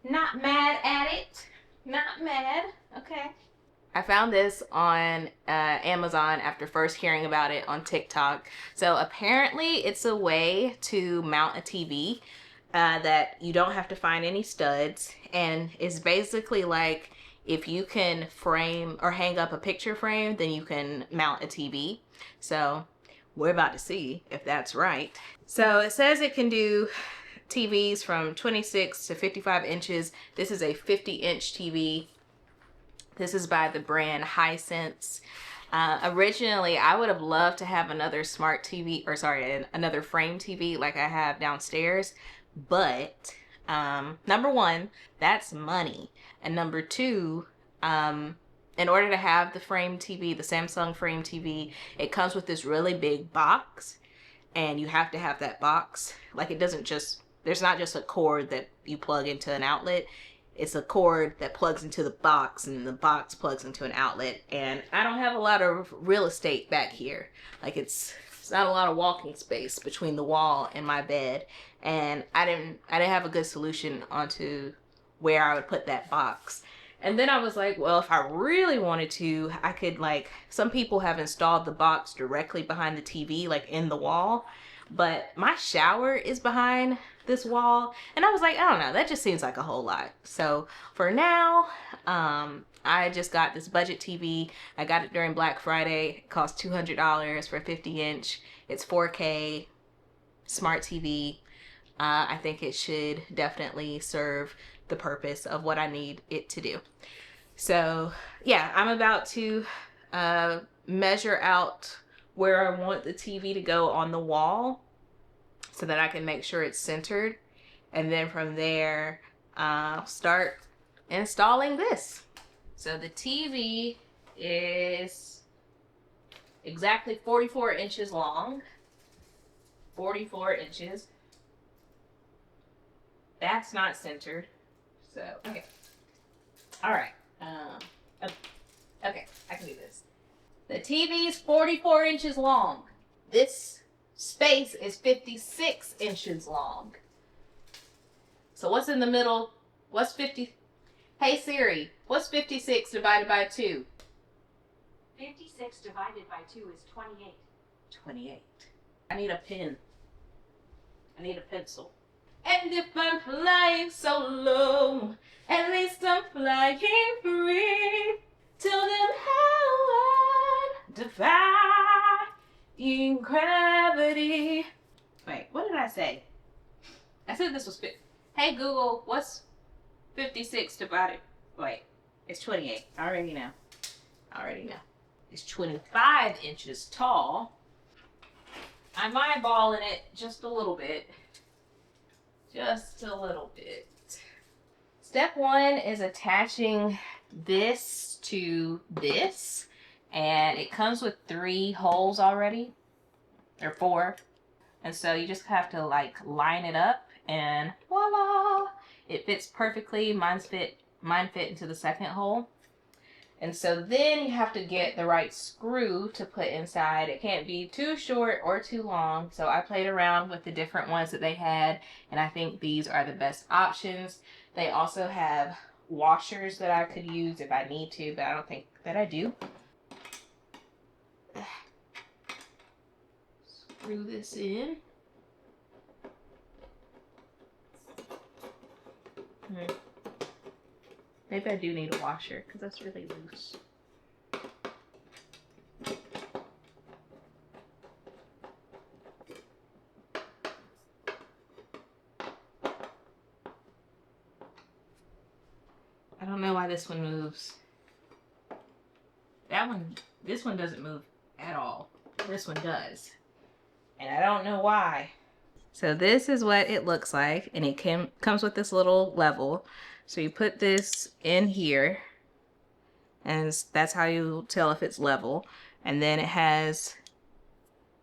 Not mad at it. Not mad. Okay. I found this on Amazon after first hearing about it on TikTok. So apparently it's a way to mount a TV that you don't have to find any studs. And it's basically like if you can frame or hang up a picture frame, then you can mount a TV. So we're about to see if that's right. So it says it can do TVs from 26 to 55 inches. This is a 50-inch TV. This is by the brand Hisense. Originally, I would have loved to have another smart TV, or sorry, another frame TV like I have downstairs. But number one, that's money. And number two, in order to have the frame TV, the Samsung frame TV, it comes with this really big box. And you have to have that box. Like it doesn't just, there's not just a cord that you plug into an outlet. It's a cord that plugs into the box and the box plugs into an outlet. And I don't have a lot of real estate back here. Like it's not a lot of walking space between the wall and my bed. And I didn't have a good solution onto where I would put that box. And then I was like, well, if I really wanted to, I could, like, some people have installed the box directly behind the TV, like in the wall. But my shower is behind this wall. And I was like, I don't know, that just seems like a whole lot. So for now, I just got this budget TV. I got it during Black Friday. It cost $200 for a 50-inch. It's 4K, smart TV. I think it should definitely serve the purpose of what I need it to do. So yeah, I'm about to measure out where I want the TV to go on the wall so that I can make sure it's centered. And then from there, I'll start installing this. So the TV is exactly 44 inches long. 44 inches. That's not centered. So, okay. All right. Okay, I can do this. The TV is 44 inches long. This space is 56 inches long. So what's in the middle? What's 50? Hey Siri, what's 56 divided by 2? 56 divided by 2 is 28. 28. I need a pen. I need a pencil. And if I'm flying so low, at least I'm flying free. Till then how I defying gravity. Wait, what did I say? I said this was Hey Google, what's 56 divided? Wait, it's 28. I already know. It's 25 inches tall. I'm eyeballing it just a little bit. Just a little bit. Step one is attaching this to this, and it comes with 3 holes already, or 4, and so you just have to like line it up, and voila, it fits perfectly. Mine fit into the second hole. And so then you have to get the right screw to put inside. It can't be too short or too long. So I played around with the different ones that they had, and I think these are the best options. They also have washers that I could use if I need to, but I don't think that I do. Screw this in. Maybe I do need a washer because that's really loose. this one moves. This one doesn't move at all. This one does. And I don't know why. So this is what it looks like, and it comes with this little level. So you put this in here, and that's how you tell if it's level. And then it has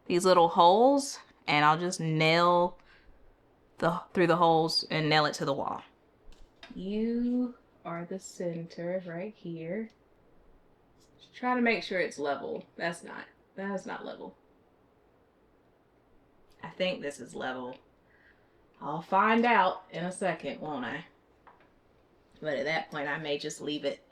these little holes, and I'll just nail through the holes and nail it to the wall. You are the center right here. Just try to make sure it's level. That's not level. I think this is level. I'll find out in a second, won't I? But at that point, I may just leave it.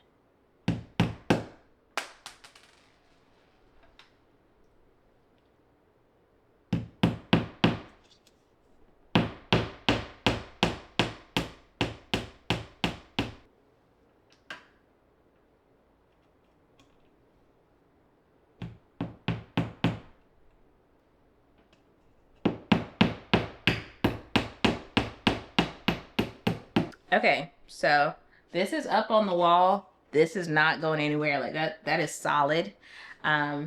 Okay, so this is up on the wall. This is not going anywhere. Like that is solid. I've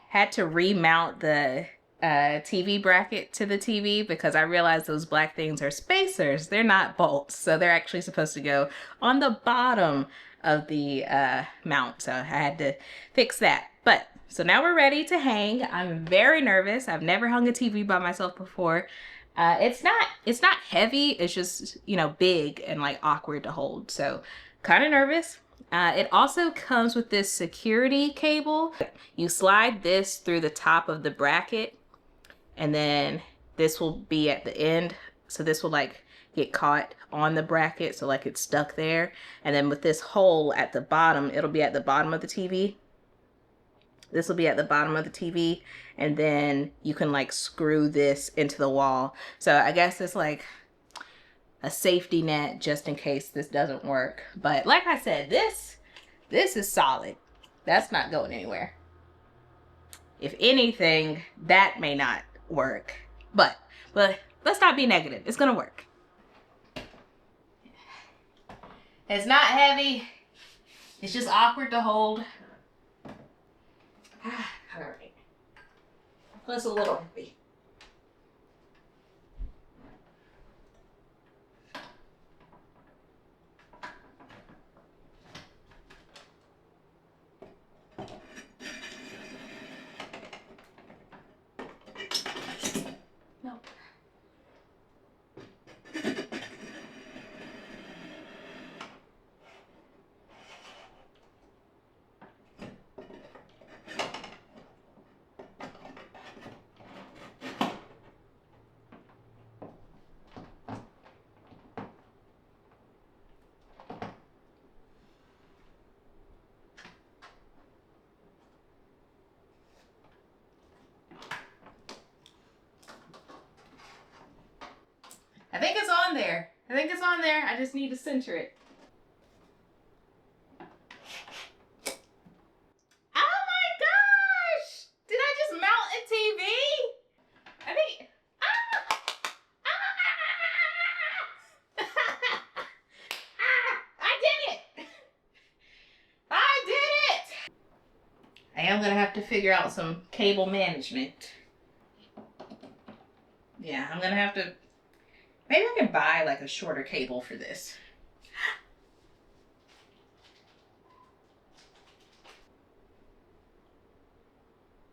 had to remount the TV bracket to the TV because I realized those black things are spacers. They're not bolts. So they're actually supposed to go on the bottom of the mount. So I had to fix that. But so now we're ready to hang. I'm very nervous. I've never hung a TV by myself before. It's not heavy. It's just, you know, big and like awkward to hold. So kind of nervous. It also comes with this security cable. You slide this through the top of the bracket, and then this will be at the end. So this will like get caught on the bracket. So like it's stuck there. And then with this hole at the bottom, it'll be at the bottom of the TV. This will be at the bottom of the TV, and then you can like screw this into the wall. So I guess it's like a safety net just in case this doesn't work. But like I said, this is solid. That's not going anywhere. If anything, that may not work. But let's not be negative. It's gonna work. It's not heavy. It's just awkward to hold. All right. That's a little heavy. No. I think it's on there. I think it's on there. I just need to center it. Oh my gosh! Did I just mount a TV? I think. I did it! I did it! I am gonna have to figure out some cable management. Yeah, I'm gonna have to. Maybe I can buy like a shorter cable for this.